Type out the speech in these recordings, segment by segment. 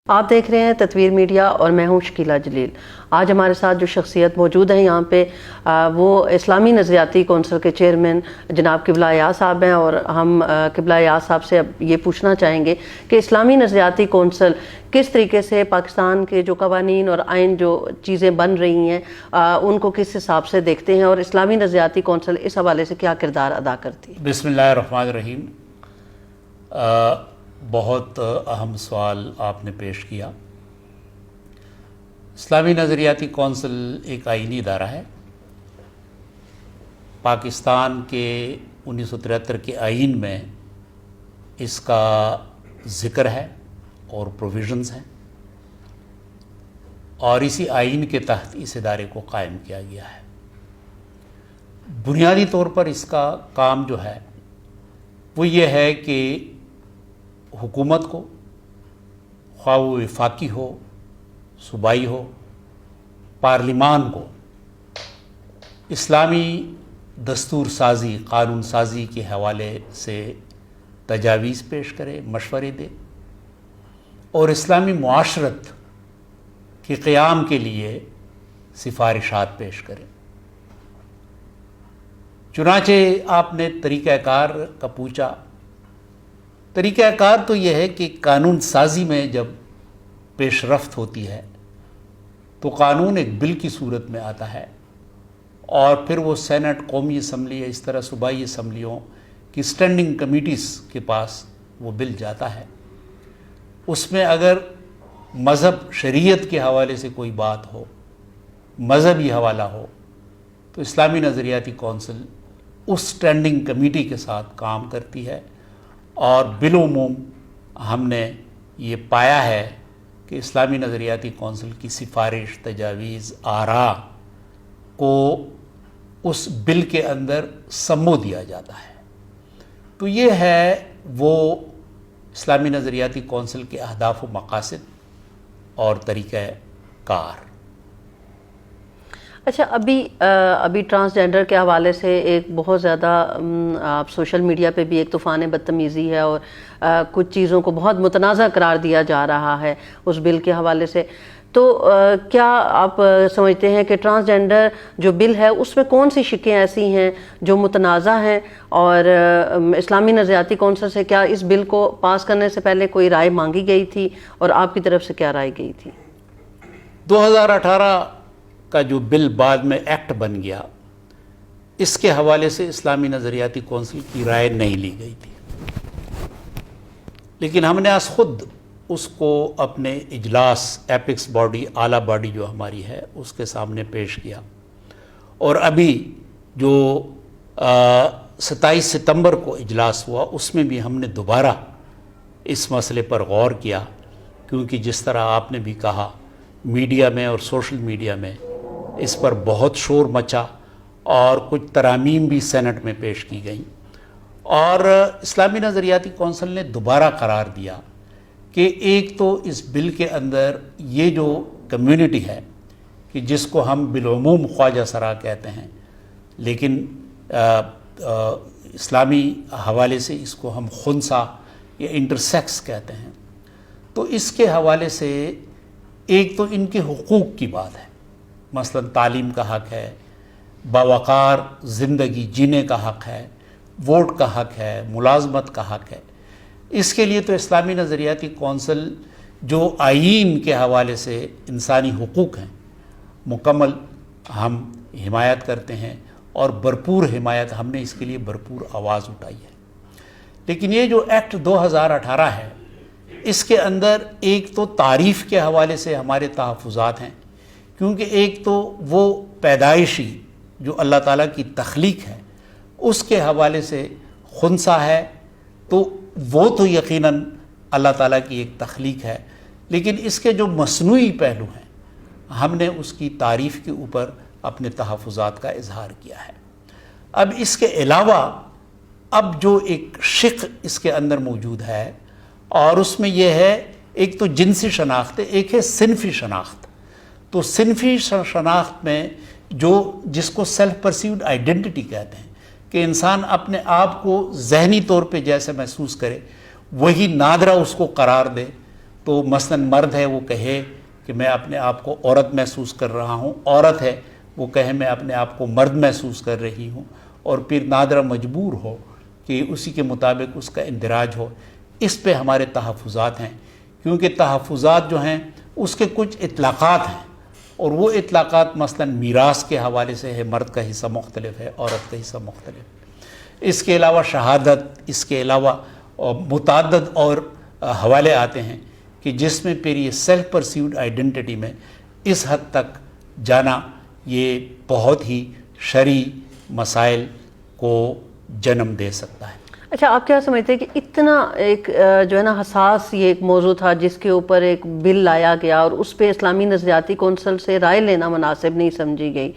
آپ دیکھ رہے ہیں تطویر میڈیا اور میں ہوں شکیلہ جلیل۔ آج ہمارے ساتھ جو شخصیت موجود ہیں یہاں پہ وہ اسلامی نظریاتی کونسل کے چیئرمین جناب قبلہ ایاز صاحب ہیں، اور ہم قبلہ ایاز صاحب سے اب یہ پوچھنا چاہیں گے کہ اسلامی نظریاتی کونسل کس طریقے سے پاکستان کے جو قوانین اور آئین جو چیزیں بن رہی ہیں ان کو کس حساب سے دیکھتے ہیں، اور اسلامی نظریاتی کونسل اس حوالے سے کیا کردار ادا کرتی ہے؟ بسم اللہ الرحمن الرحیم۔ بہت اہم سوال آپ نے پیش کیا۔ اسلامی نظریاتی کونسل ایک آئینی ادارہ ہے۔ پاکستان کے 1973 کے آئین میں اس کا ذکر ہے اور پروویژنز ہیں، اور اسی آئین کے تحت اس ادارے کو قائم کیا گیا ہے۔ بنیادی طور پر اس کا کام جو ہے وہ یہ ہے کہ حکومت کو، خواہ وہ وفاقی ہو، صوبائی ہو، پارلیمان کو اسلامی دستور سازی، قانون سازی کے حوالے سے تجاویز پیش کرے، مشورے دے، اور اسلامی معاشرت کے قیام کے لیے سفارشات پیش کرے۔ چنانچہ آپ نے طریقہ کار کا پوچھا۔ طریقہ کار تو یہ ہے کہ قانون سازی میں جب پیش رفت ہوتی ہے تو قانون ایک بل کی صورت میں آتا ہے، اور پھر وہ سینٹ، قومی اسمبلی، اس طرح صوبائی اسمبلیوں کی اسٹینڈنگ کمیٹیز کے پاس وہ بل جاتا ہے۔ اس میں اگر مذہب، شریعت کے حوالے سے کوئی بات ہو، مذہبی حوالہ ہو، تو اسلامی نظریاتی کونسل اس اسٹینڈنگ کمیٹی کے ساتھ کام کرتی ہے، اور بالعموم ہم نے یہ پایا ہے کہ اسلامی نظریاتی کونسل کی سفارش، تجاویز، آراء کو اس بل کے اندر سمو دیا جاتا ہے۔ تو یہ ہے وہ اسلامی نظریاتی کونسل کے اہداف و مقاصد اور طریقہ کار۔ اچھا، ابھی ٹرانسجینڈر کے حوالے سے ایک بہت زیادہ آپ سوشل میڈیا پہ بھی ایک طوفان بدتمیزی ہے، اور کچھ چیزوں کو بہت متنازع قرار دیا جا رہا ہے اس بل کے حوالے سے۔ تو کیا آپ سمجھتے ہیں کہ ٹرانسجینڈر جو بل ہے اس میں کون سی شقیں ایسی ہیں جو متنازع ہیں، اور اسلامی نظریاتی کونسل سے کیا اس بل کو پاس کرنے سے پہلے کوئی رائے مانگی گئی تھی، اور آپ کی طرف سے کیا رائے گئی تھی؟ 2018 کا جو بل بعد میں ایکٹ بن گیا، اس کے حوالے سے اسلامی نظریاتی کونسل کی رائے نہیں لی گئی تھی، لیکن ہم نے آج خود اس کو اپنے اجلاس، ایپکس باڈی، اعلیٰ باڈی جو ہماری ہے، اس کے سامنے پیش کیا، اور ابھی جو 27 ستمبر کو اجلاس ہوا اس میں بھی ہم نے دوبارہ اس مسئلے پر غور کیا، کیونکہ جس طرح آپ نے بھی کہا، میڈیا میں اور سوشل میڈیا میں اس پر بہت شور مچا، اور کچھ ترامیم بھی سینٹ میں پیش کی گئیں، اور اسلامی نظریاتی کونسل نے دوبارہ قرار دیا کہ ایک تو اس بل کے اندر یہ جو کمیونٹی ہے کہ جس کو ہم بالعموم خواجہ سرا کہتے ہیں، لیکن اسلامی حوالے سے اس کو ہم خنثی یا انٹرسیکس کہتے ہیں، تو اس کے حوالے سے ایک تو ان کے حقوق کی بات ہے، مثلا تعلیم کا حق ہے، باوقار زندگی جینے کا حق ہے، ووٹ کا حق ہے، ملازمت کا حق ہے۔ اس کے لیے تو اسلامی نظریاتی کونسل جو آئین کے حوالے سے انسانی حقوق ہیں، مکمل ہم حمایت کرتے ہیں، اور بھرپور حمایت ہم نے اس کے لیے بھرپور آواز اٹھائی ہے۔ لیکن یہ جو ایکٹ 2018 ہے، اس کے اندر ایک تو تعریف کے حوالے سے ہمارے تحفظات ہیں، کیونکہ ایک تو وہ پیدائشی جو اللہ تعالیٰ کی تخلیق ہے اس کے حوالے سے خنثی ہے، تو وہ تو یقیناً اللہ تعالیٰ کی ایک تخلیق ہے، لیکن اس کے جو مصنوعی پہلو ہیں ہم نے اس کی تعریف کے اوپر اپنے تحفظات کا اظہار کیا ہے۔ اب اس کے علاوہ اب جو ایک شق اس کے اندر موجود ہے، اور اس میں یہ ہے، ایک تو جنسی شناخت ہے، ایک ہے صنفی شناخت۔ تو صنفی شناخت میں جس کو سیلف پرسیوڈ آئیڈینٹی کہتے ہیں، کہ انسان اپنے آپ کو ذہنی طور پہ جیسے محسوس کرے وہی نادرہ اس کو قرار دے، تو مثلاً مرد ہے وہ کہے کہ میں اپنے آپ کو عورت محسوس کر رہا ہوں، عورت ہے وہ کہے میں اپنے آپ کو مرد محسوس کر رہی ہوں، اور پھر نادرہ مجبور ہو کہ اسی کے مطابق اس کا اندراج ہو. اس پہ ہمارے تحفظات ہیں، کیونکہ تحفظات جو ہیں اس کے کچھ اطلاقات ہیں، اور وہ اطلاقات مثلاً میراث کے حوالے سے ہے، مرد کا حصہ مختلف ہے، عورت کا حصہ مختلف ہے. اس کے علاوہ شہادت، اس کے علاوہ متعدد اور حوالے آتے ہیں کہ جس میں پھر یہ سیلف پرسیوڈ آئیڈینٹی میں اس حد تک جانا یہ بہت ہی شرعی مسائل کو جنم دے سکتا ہے. اچھا، آپ کیا سمجھتے ہیں کہ اتنا ایک جو ہے نا حساس یہ ایک موضوع تھا جس کے اوپر ایک بل لایا گیا اور اس پہ اسلامی نظریاتی کونسل سے رائے لینا مناسب نہیں سمجھی گئی،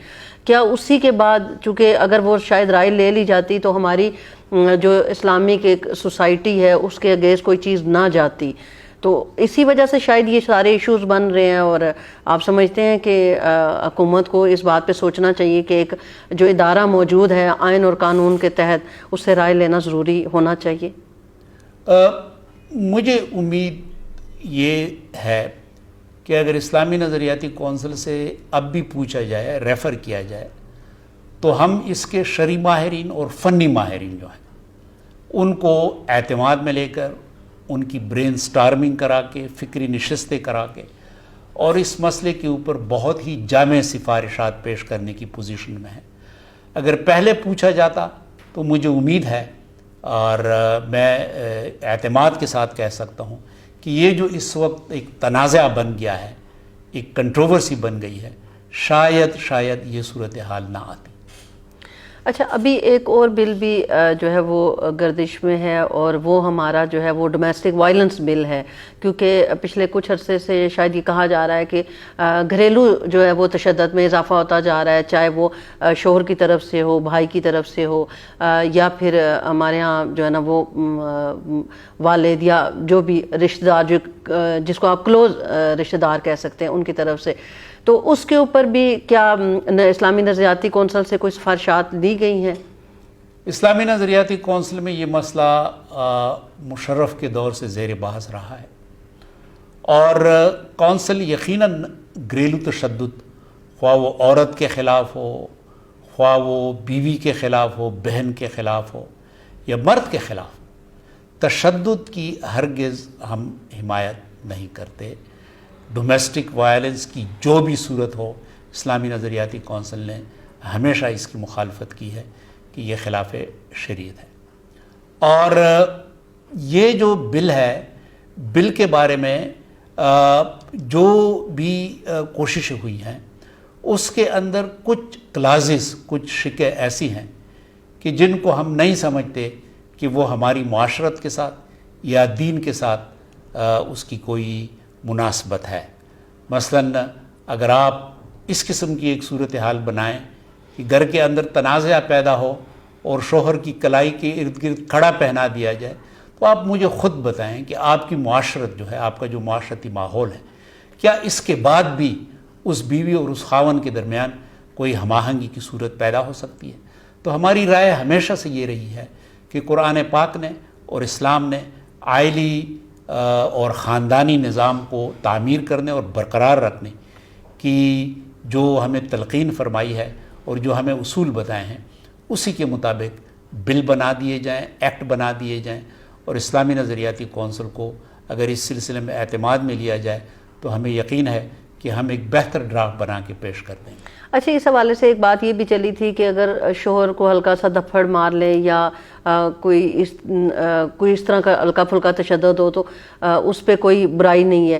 کیا اسی کے بعد چونکہ اگر وہ شاید رائے لے لی جاتی تو ہماری جو اسلامک ایک سوسائٹی ہے اس کے اگینسٹ کوئی چیز نہ جاتی، تو اسی وجہ سے شاید یہ سارے ایشوز بن رہے ہیں؟ اور آپ سمجھتے ہیں کہ حکومت کو اس بات پہ سوچنا چاہیے کہ ایک جو ادارہ موجود ہے آئین اور قانون کے تحت اس سے رائے لینا ضروری ہونا چاہیے؟ مجھے امید یہ ہے کہ اگر اسلامی نظریاتی کونسل سے اب بھی پوچھا جائے، ریفر کیا جائے، تو ہم اس کے شرعی ماہرین اور فنی ماہرین جو ہیں ان کو اعتماد میں لے کر ان کی برین سٹارمنگ کرا کے، فکری نشستیں کرا کے، اور اس مسئلے کے اوپر بہت ہی جامع سفارشات پیش کرنے کی پوزیشن میں ہے. اگر پہلے پوچھا جاتا تو مجھے امید ہے اور میں اعتماد کے ساتھ کہہ سکتا ہوں کہ یہ جو اس وقت ایک تنازع بن گیا ہے، ایک کنٹروورسی بن گئی ہے، شاید یہ صورتحال نہ آتی. اچھا، ابھی ایک اور بل بھی جو ہے وہ گردش میں ہے، اور وہ ہمارا جو ہے وہ ڈومیسٹک وائلنس بل ہے، کیونکہ پچھلے کچھ عرصے سے شاید یہ کہا جا رہا ہے کہ گھریلو جو ہے وہ تشدد میں اضافہ ہوتا جا رہا ہے، چاہے وہ شوہر کی طرف سے ہو، بھائی کی طرف سے ہو، یا پھر ہمارے ہاں جو ہے نا وہ والد یا جو بھی رشتہ دار جس کو آپ کلوز رشتہ دار کہہ سکتے ہیں ان کی طرف سے، تو اس کے اوپر بھی کیا اسلامی نظریاتی کونسل سے کوئی سفارشات دی گئی ہیں؟ اسلامی نظریاتی کونسل میں یہ مسئلہ مشرف کے دور سے زیر بحث رہا ہے، اور کونسل یقیناً گھریلو تشدد، خواہ وہ عورت کے خلاف ہو، خواہ وہ بیوی کے خلاف ہو، بہن کے خلاف ہو، یا مرد کے خلاف، تشدد کی ہرگز ہم حمایت نہیں کرتے. ڈومیسٹک وائلنس کی جو بھی صورت ہو، اسلامی نظریاتی کونسل نے ہمیشہ اس کی مخالفت کی ہے کہ یہ خلاف شریعت ہے. اور یہ جو بل ہے، بل کے بارے میں جو بھی کوششیں ہوئی ہیں اس کے اندر کچھ کلازز، کچھ شکیں ایسی ہیں کہ جن کو ہم نہیں سمجھتے کہ وہ ہماری معاشرت کے ساتھ یا دین کے ساتھ اس کی کوئی مناسبت ہے. مثلاً اگر آپ اس قسم کی ایک صورتحال بنائیں کہ گھر کے اندر تنازع پیدا ہو اور شوہر کی کلائی کے ارد گرد کھڑا پہنا دیا جائے، تو آپ مجھے خود بتائیں کہ آپ کی معاشرت جو ہے، آپ کا جو معاشرتی ماحول ہے، کیا اس کے بعد بھی اس بیوی اور اس خاوند کے درمیان کوئی ہم آہنگی کی صورت پیدا ہو سکتی ہے؟ تو ہماری رائے ہمیشہ سے یہ رہی ہے کہ قرآن پاک نے اور اسلام نے عائلی اور خاندانی نظام کو تعمیر کرنے اور برقرار رکھنے کی جو ہمیں تلقین فرمائی ہے اور جو ہمیں اصول بتائے ہیں، اسی کے مطابق بل بنا دیے جائیں، ایکٹ بنا دیے جائیں، اور اسلامی نظریاتی کونسل کو اگر اس سلسلے میں اعتماد میں لیا جائے تو ہمیں یقین ہے کہ ہم ایک بہتر ڈرافٹ بنا کے پیش کر دیں گے. اچھا، اس حوالے سے ایک بات یہ بھی چلی تھی کہ اگر شوہر کو ہلکا سا دھپڑ مار لے یا کوئی اس طرح کا ہلکا پھلکا تشدد ہو تو اس پہ کوئی برائی نہیں ہے.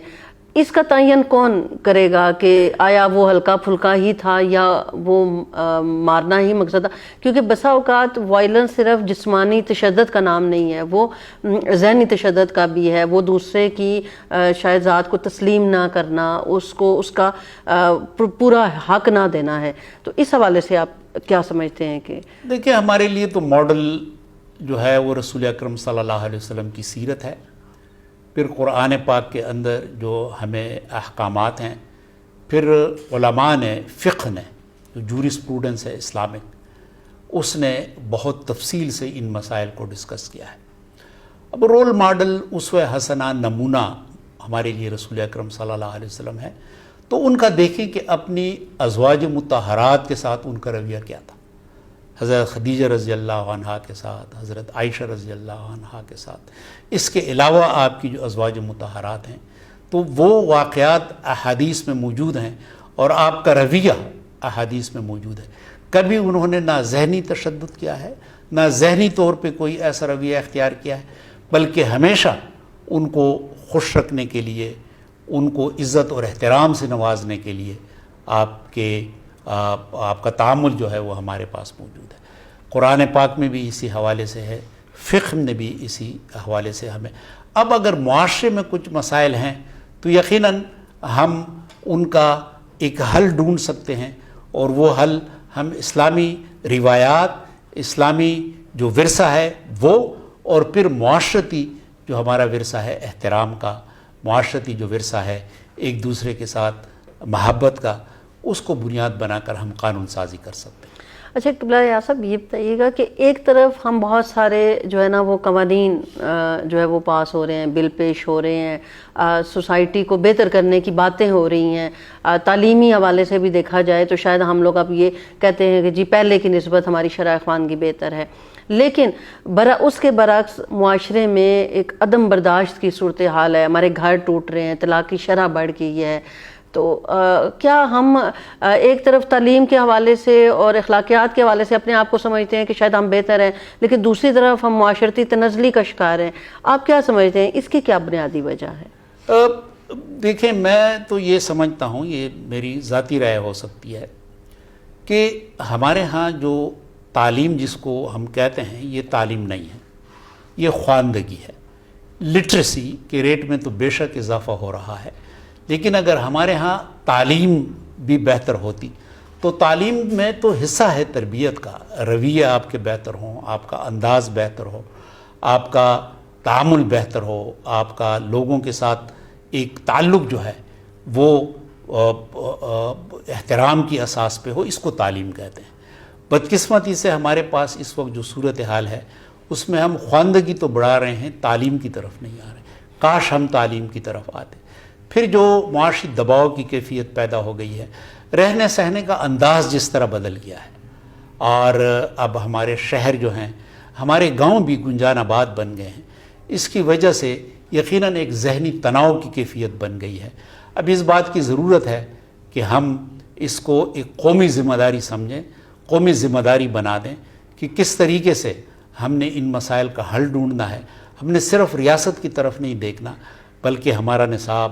اس کا تعین کون کرے گا کہ آیا وہ ہلکا پھلکا ہی تھا یا وہ مارنا ہی مقصد تھا؟ کیونکہ بسا اوقات وائلنس صرف جسمانی تشدد کا نام نہیں ہے، وہ ذہنی تشدد کا بھی ہے، وہ دوسرے کی شاید ذات کو تسلیم نہ کرنا، اس کو اس کا پورا حق نہ دینا ہے. تو اس حوالے سے آپ کیا سمجھتے ہیں؟ کہ دیکھیں، ہمارے لیے تو ماڈل جو ہے وہ رسول اکرم صلی اللہ علیہ وسلم کی سیرت ہے، پھر قرآن پاک کے اندر جو ہمیں احکامات ہیں، پھر علماء نے، فقہ نے، جو جورس پروڈنس ہے اسلامک، اس نے بہت تفصیل سے ان مسائل کو ڈسکس کیا ہے. اب رول ماڈل، اسوہ حسنہ، نمونہ ہمارے لیے رسول اکرم صلی اللہ علیہ وسلم ہے، تو ان کا دیکھیں کہ اپنی ازواج مطہرات کے ساتھ ان کا رویہ کیا تھا. حضرت خدیجہ رضی اللہ عنہا کے ساتھ، حضرت عائشہ رضی اللہ عنہا کے ساتھ، اس کے علاوہ آپ کی جو ازواج مطہرات ہیں، تو وہ واقعات احادیث میں موجود ہیں اور آپ کا رویہ احادیث میں موجود ہے. کبھی انہوں نے نہ ذہنی تشدد کیا ہے، نہ ذہنی طور پہ کوئی ایسا رویہ اختیار کیا ہے، بلکہ ہمیشہ ان کو خوش رکھنے کے لیے، ان کو عزت اور احترام سے نوازنے کے لیے آپ کا تعامل جو ہے وہ ہمارے پاس موجود ہے. قرآن پاک میں بھی اسی حوالے سے ہے، فقہ میں بھی اسی حوالے سے ہمیں. اب اگر معاشرے میں کچھ مسائل ہیں تو یقیناً ہم ان کا ایک حل ڈھونڈ سکتے ہیں، اور وہ حل ہم اسلامی روایات، اسلامی جو ورثہ ہے وہ، اور پھر معاشرتی جو ہمارا ورثہ ہے احترام کا، معاشرتی جو ورثہ ہے ایک دوسرے کے ساتھ محبت کا، اس کو بنیاد بنا کر ہم قانون سازی کر سکتے ہیں. اچھا قبلہ یا صاحب یہ بتائیے گا کہ ایک طرف ہم بہت سارے جو ہے نا وہ قوانین جو ہے وہ پاس ہو رہے ہیں، بل پیش ہو رہے ہیں، سوسائٹی کو بہتر کرنے کی باتیں ہو رہی ہیں، تعلیمی حوالے سے بھی دیکھا جائے تو شاید ہم لوگ اب یہ کہتے ہیں کہ جی پہلے کی نسبت ہماری شرع خواندگی بہتر ہے، لیکن اس کے برعکس معاشرے میں ایک عدم برداشت کی صورتحال ہے، ہمارے گھر ٹوٹ رہے ہیں، طلاق کی شرح بڑھ گئی ہے. تو کیا ہم ایک طرف تعلیم کے حوالے سے اور اخلاقیات کے حوالے سے اپنے آپ کو سمجھتے ہیں کہ شاید ہم بہتر ہیں، لیکن دوسری طرف ہم معاشرتی تنزلی کا شکار ہیں؟ آپ کیا سمجھتے ہیں اس کی کیا بنیادی وجہ ہے؟ دیکھیں، میں تو یہ سمجھتا ہوں، یہ میری ذاتی رائے ہو سکتی ہے، کہ ہمارے ہاں جو تعلیم جس کو ہم کہتے ہیں یہ تعلیم نہیں ہے، یہ خواندگی ہے. لٹریسی کے ریٹ میں تو بے شک اضافہ ہو رہا ہے، لیکن اگر ہمارے ہاں تعلیم بھی بہتر ہوتی تو تعلیم میں تو حصہ ہے تربیت کا، رویہ آپ کے بہتر ہوں، آپ کا انداز بہتر ہو، آپ کا تعامل بہتر ہو، آپ کا لوگوں کے ساتھ ایک تعلق جو ہے وہ احترام کی اساس پہ ہو، اس کو تعلیم کہتے ہیں. بدقسمتی سے ہمارے پاس اس وقت جو صورتحال ہے اس میں ہم خواندگی تو بڑھا رہے ہیں، تعلیم کی طرف نہیں آ رہے. کاش ہم تعلیم کی طرف آتے. پھر جو معاشی دباؤ کی کیفیت پیدا ہو گئی ہے، رہنے سہنے کا انداز جس طرح بدل گیا ہے، اور اب ہمارے شہر جو ہیں، ہمارے گاؤں بھی گنجان آباد بن گئے ہیں، اس کی وجہ سے یقیناً ایک ذہنی تناؤ کی کیفیت بن گئی ہے. اب اس بات کی ضرورت ہے کہ ہم اس کو ایک قومی ذمہ داری سمجھیں، قومی ذمہ داری بنا دیں کہ کس طریقے سے ہم نے ان مسائل کا حل ڈھونڈنا ہے. ہم نے صرف ریاست کی طرف نہیں دیکھنا، بلکہ ہمارا نصاب،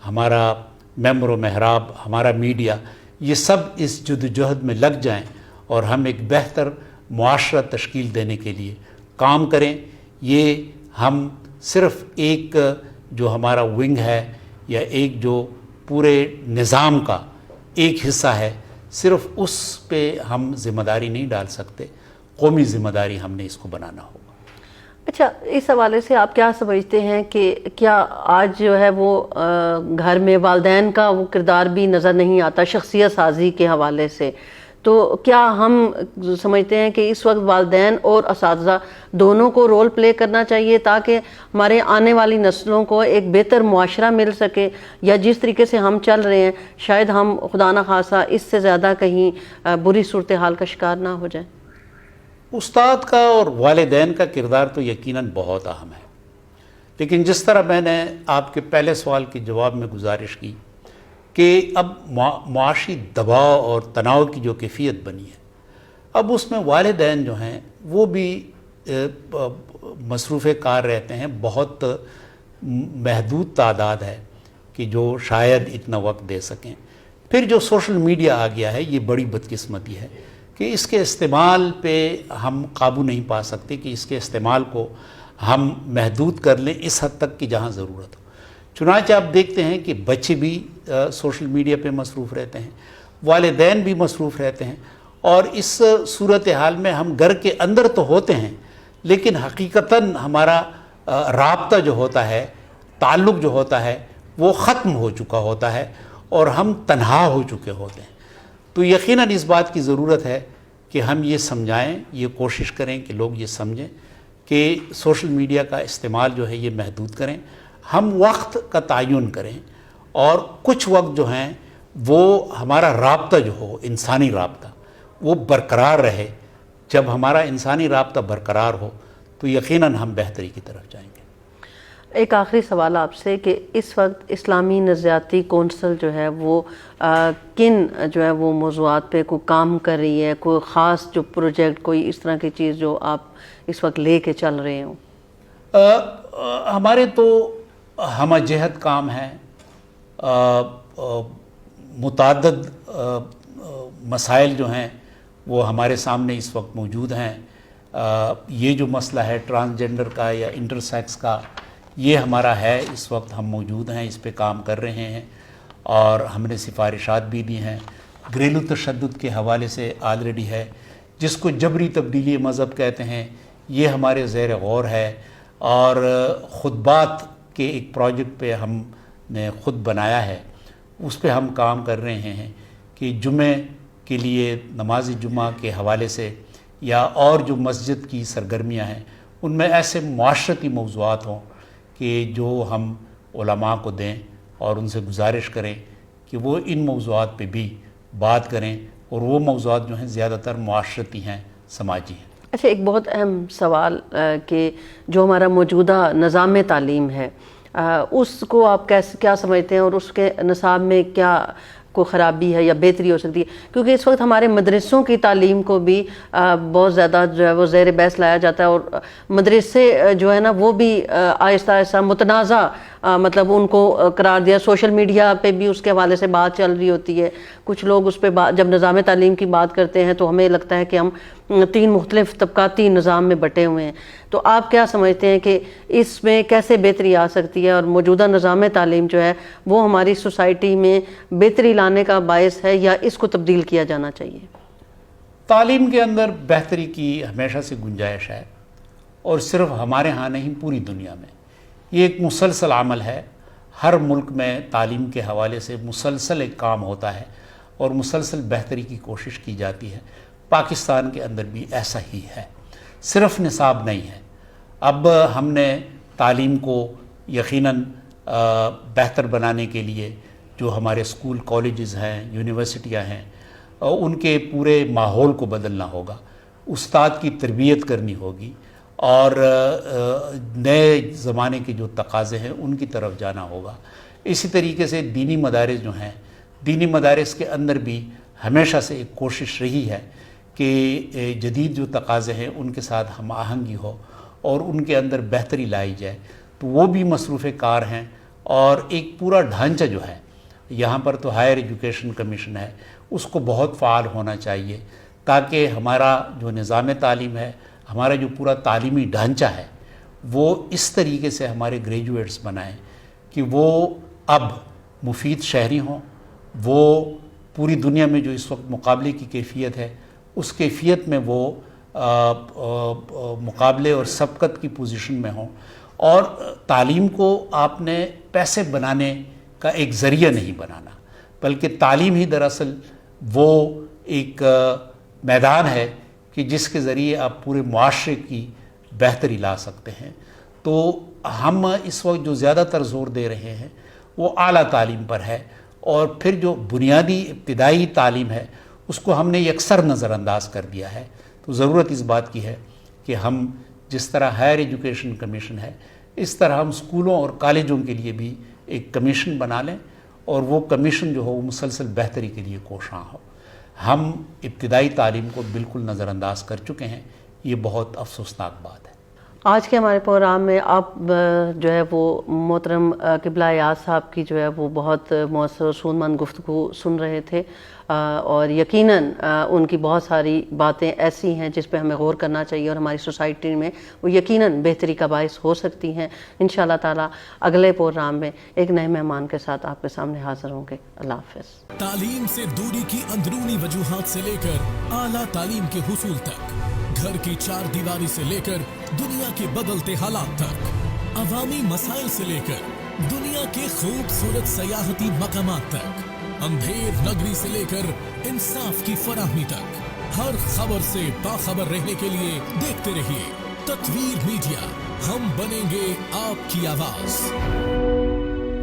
ہمارا ممبر و محراب، ہمارا میڈیا، یہ سب اس جدوجہد میں لگ جائیں اور ہم ایک بہتر معاشرہ تشکیل دینے کے لیے کام کریں. یہ ہم صرف ایک جو ہمارا ونگ ہے یا ایک جو پورے نظام کا ایک حصہ ہے، صرف اس پہ ہم ذمہ داری نہیں ڈال سکتے، قومی ذمہ داری ہم نے اس کو بنانا ہوگا. اچھا، اس حوالے سے آپ کیا سمجھتے ہیں کہ کیا آج جو ہے وہ گھر میں والدین کا وہ کردار بھی نظر نہیں آتا شخصیت سازی کے حوالے سے؟ تو کیا ہم سمجھتے ہیں کہ اس وقت والدین اور اساتذہ دونوں کو رول پلے کرنا چاہیے تاکہ ہمارے آنے والی نسلوں کو ایک بہتر معاشرہ مل سکے، یا جس طریقے سے ہم چل رہے ہیں شاید ہم خدا نخواستہ اس سے زیادہ کہیں بری صورتحال کا شکار نہ ہو جائیں؟ استاد کا اور والدین کا کردار تو یقیناً بہت اہم ہے، لیکن جس طرح میں نے آپ کے پہلے سوال کے جواب میں گزارش کی کہ اب معاشی دباؤ اور تناؤ کی جو کیفیت بنی ہے، اب اس میں والدین جو ہیں وہ بھی مصروف کار رہتے ہیں. بہت محدود تعداد ہے کہ جو شاید اتنا وقت دے سکیں. پھر جو سوشل میڈیا آ گیا ہے، یہ بڑی بدقسمتی ہے کہ اس کے استعمال پہ ہم قابو نہیں پا سکتے، کہ اس کے استعمال کو ہم محدود کر لیں اس حد تک کہ جہاں ضرورت ہو. چنانچہ آپ دیکھتے ہیں کہ بچے بھی سوشل میڈیا پہ مصروف رہتے ہیں، والدین بھی مصروف رہتے ہیں، اور اس صورتحال میں ہم گھر کے اندر تو ہوتے ہیں لیکن حقیقتاً ہمارا رابطہ جو ہوتا ہے، تعلق جو ہوتا ہے، وہ ختم ہو چکا ہوتا ہے اور ہم تنہا ہو چکے ہوتے ہیں. تو یقیناً اس بات کی ضرورت ہے کہ ہم یہ سمجھائیں، یہ کوشش کریں کہ لوگ یہ سمجھیں کہ سوشل میڈیا کا استعمال جو ہے یہ محدود کریں. ہم وقت کا تعین کریں اور کچھ وقت جو ہیں وہ ہمارا رابطہ جو ہو، انسانی رابطہ، وہ برقرار رہے. جب ہمارا انسانی رابطہ برقرار ہو تو یقیناً ہم بہتری کی طرف جائیں گے. ایک آخری سوال آپ سے کہ اس وقت اسلامی نظریاتی کونسل جو ہے وہ کن جو ہے وہ موضوعات پہ کوئی کام کر رہی ہے، کوئی خاص جو پروجیکٹ، کوئی اس طرح کی چیز جو آپ اس وقت لے کے چل رہے ہوں؟ ہمارے تو ہمہ جہت کام ہے، متعدد مسائل جو ہیں وہ ہمارے سامنے اس وقت موجود ہیں. یہ جو مسئلہ ہے ٹرانسجنڈر کا یا انٹرسیکس کا، یہ ہمارا ہے، اس وقت ہم موجود ہیں، اس پہ کام کر رہے ہیں اور ہم نے سفارشات بھی دی ہیں. گھریلو تشدد کے حوالے سے آلریڈی ہے، جس کو جبری تبدیلی مذہب کہتے ہیں، یہ ہمارے زیر غور ہے. اور خطبات کے ایک پروجیکٹ پہ ہم نے خود بنایا ہے، اس پہ ہم کام کر رہے ہیں کہ جمعے کے لیے نماز جمعہ کے حوالے سے یا اور جو مسجد کی سرگرمیاں ہیں ان میں ایسے معاشرتی موضوعات ہوں کہ جو ہم علماء کو دیں اور ان سے گزارش کریں کہ وہ ان موضوعات پہ بھی بات کریں، اور وہ موضوعات جو ہیں زیادہ تر معاشرتی ہیں، سماجی ہیں. اچھا، ایک بہت اہم سوال کہ جو ہمارا موجودہ نظام تعلیم ہے اس کو آپ کیا سمجھتے ہیں، اور اس کے نصاب میں کیا کوئی خرابی ہے یا بہتری ہو سکتی ہے؟ کیونکہ اس وقت ہمارے مدرسوں کی تعلیم کو بھی بہت زیادہ جو ہے وہ زیر بحث لایا جاتا ہے، اور مدرسے جو ہے نا وہ بھی آہستہ آہستہ متنازع مطلب ان کو قرار دیا. سوشل میڈیا پہ بھی اس کے حوالے سے بات چل رہی ہوتی ہے. کچھ لوگ اس پہ جب نظام تعلیم کی بات کرتے ہیں تو ہمیں لگتا ہے کہ ہم 3 مختلف طبقاتی نظام میں بٹے ہوئے ہیں. تو آپ کیا سمجھتے ہیں کہ اس میں کیسے بہتری آ سکتی ہے، اور موجودہ نظام تعلیم جو ہے وہ ہماری سوسائٹی میں بہتری لانے کا باعث ہے یا اس کو تبدیل کیا جانا چاہیے؟ تعلیم کے اندر بہتری کی ہمیشہ سے گنجائش ہے، اور صرف ہمارے ہاں نہیں، پوری دنیا میں. یہ ایک مسلسل عمل ہے. ہر ملک میں تعلیم کے حوالے سے مسلسل ایک کام ہوتا ہے اور مسلسل بہتری کی کوشش کی جاتی ہے. پاکستان کے اندر بھی ایسا ہی ہے، صرف نصاب نہیں ہے. اب ہم نے تعلیم کو یقیناً بہتر بنانے کے لیے جو ہمارے اسکول کالجز ہیں، یونیورسٹیاں ہیں، ان کے پورے ماحول کو بدلنا ہوگا، استاد کی تربیت کرنی ہوگی، اور نئے زمانے کے جو تقاضے ہیں ان کی طرف جانا ہوگا. اسی طریقے سے دینی مدارس جو ہیں، دینی مدارس کے اندر بھی ہمیشہ سے ایک کوشش رہی ہے کہ جدید جو تقاضے ہیں ان کے ساتھ ہم آہنگی ہو اور ان کے اندر بہتری لائی جائے. تو وہ بھی مصروف کار ہیں، اور ایک پورا ڈھانچہ جو ہے یہاں پر تو ہائر ایجوکیشن کمیشن ہے، اس کو بہت فعال ہونا چاہیے تاکہ ہمارا جو نظام تعلیم ہے، ہمارا جو پورا تعلیمی ڈھانچہ ہے، وہ اس طریقے سے ہمارے گریجویٹس بنائیں کہ وہ اب مفید شہری ہوں. وہ پوری دنیا میں جو اس وقت مقابلے کی کیفیت ہے، اس کیفیت میں وہ مقابلے اور سبقت کی پوزیشن میں ہوں. اور تعلیم کو آپ نے پیسے بنانے کا ایک ذریعہ نہیں بنانا، بلکہ تعلیم ہی دراصل وہ ایک میدان ہے کہ جس کے ذریعے آپ پورے معاشرے کی بہتری لا سکتے ہیں. تو ہم اس وقت جو زیادہ تر زور دے رہے ہیں وہ اعلیٰ تعلیم پر ہے، اور پھر جو بنیادی ابتدائی تعلیم ہے اس کو ہم نے یکسر نظر انداز کر دیا ہے. تو ضرورت اس بات کی ہے کہ ہم جس طرح ہائر ایجوکیشن کمیشن ہے، اس طرح ہم اسکولوں اور کالجوں کے لیے بھی ایک کمیشن بنا لیں، اور وہ کمیشن جو ہو وہ مسلسل بہتری کے لیے کوشاں ہو. ہم ابتدائی تعلیم کو بالکل نظر انداز کر چکے ہیں، یہ بہت افسوسناک بات ہے. آج کے ہمارے پروگرام میں آپ جو ہے وہ محترم قبلہ ایاز صاحب کی جو ہے وہ بہت مؤثر و سودمند گفتگو سن رہے تھے، اور یقیناً ان کی بہت ساری باتیں ایسی ہیں جس پہ ہمیں غور کرنا چاہیے، اور ہماری سوسائٹی میں وہ یقیناً بہتری کا باعث ہو سکتی ہیں. انشاءاللہ تعالیٰ اگلے پروگرام میں ایک نئے مہمان کے ساتھ آپ کے سامنے حاضر ہوں گے. اللہ حافظ. تعلیم سے دوری کی اندرونی وجوہات سے لے کر اعلیٰ تعلیم کے حصول تک، گھر کی 4 دیواری سے لے کر دنیا کے بدلتے حالات تک، عوامی مسائل سے لے کر دنیا کے خوبصورت سیاحتی مقامات تک، اندھیر نگری سے لے کر انصاف کی فراہمی تک، ہر خبر سے باخبر رہنے کے لیے دیکھتے رہیے تطویر میڈیا، ہم بنیں گے آپ کی آواز.